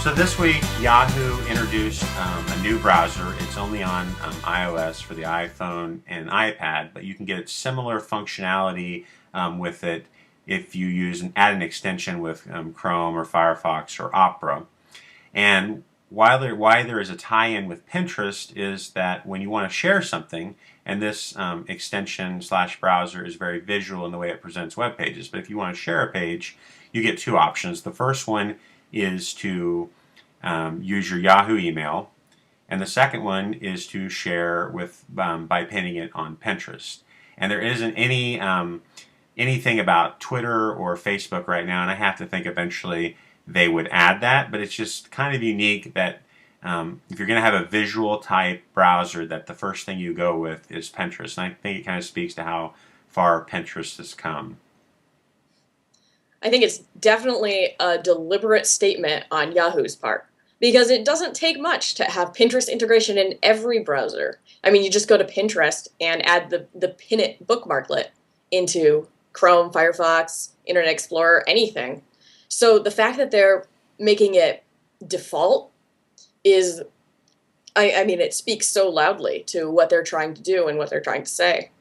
So this week, Yahoo introduced a new browser. It's only on iOS for the iPhone and iPad, but you can get similar functionality with it if you add an extension with Chrome or Firefox or Opera. And why there is a tie-in with Pinterest is that when you want to share something, and this extension/browser is very visual in the way it presents web pages, but if you want to share a page, you get two options. The first one is to use your Yahoo email, and the second one is to share by pinning it on Pinterest. And there isn't anything about Twitter or Facebook right now, and I have to think eventually they would add that, but it's just kind of unique that if you're going to have a visual type browser, that the first thing you go with is Pinterest. And I think it kind of speaks to how far Pinterest has come. I think it's definitely a deliberate statement on Yahoo's part, because it doesn't take much to have Pinterest integration in every browser. I mean, you just go to Pinterest and add the pin it bookmarklet into Chrome, Firefox, Internet Explorer, anything. So the fact that they're making it default is, I mean, it speaks so loudly to what they're trying to do and what they're trying to say.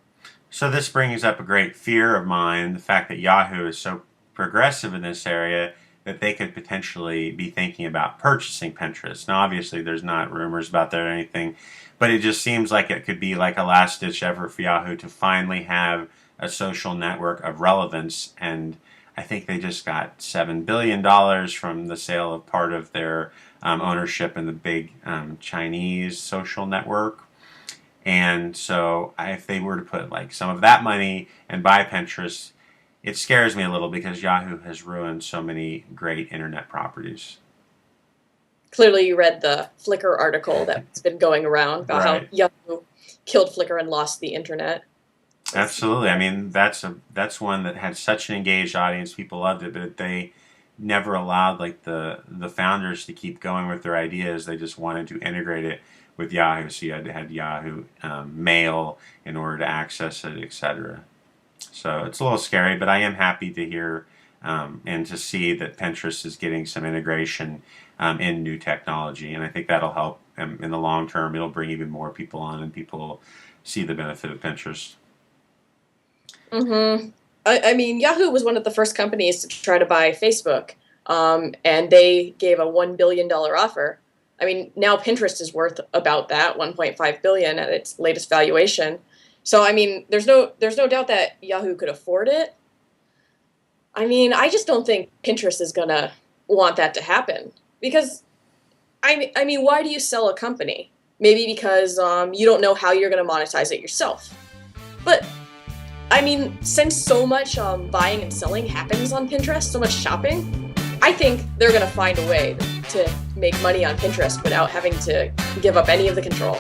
So this brings up a great fear of mine, the fact that Yahoo is so progressive in this area that they could potentially be thinking about purchasing Pinterest. Now, obviously, there's not rumors about that or anything, but it just seems like it could be like a last-ditch effort for Yahoo to finally have a social network of relevance. And I think they just got $7 billion from the sale of part of their ownership in the big Chinese social network. And so if they were to put like some of that money and buy Pinterest, it scares me a little because Yahoo has ruined so many great internet properties. Clearly, you read the Flickr article that's been going around about Right. how Yahoo killed Flickr and lost the internet. Absolutely. I mean, that's one that had such an engaged audience. People loved it, but they never allowed like the founders to keep going with their ideas. They just wanted to integrate it with Yahoo, so you had to have Yahoo Mail in order to access it, etc. So it's a little scary, but I am happy to hear and to see that Pinterest is getting some integration in new technology, and I think that'll help in the long term. It'll bring even more people on, and people will see the benefit of Pinterest. Mm-hmm. I mean, Yahoo was one of the first companies to try to buy Facebook, and they gave a $1 billion offer. I mean, now Pinterest is worth about that, $1.5 billion at its latest valuation. So, I mean, there's no doubt that Yahoo could afford it. I mean, I just don't think Pinterest is going to want that to happen. Because, I mean, why do you sell a company? Maybe because you don't know how you're going to monetize it yourself. But, I mean, since so much buying and selling happens on Pinterest, so much shopping, I think they're going to find a way to make money on Pinterest without having to give up any of the control.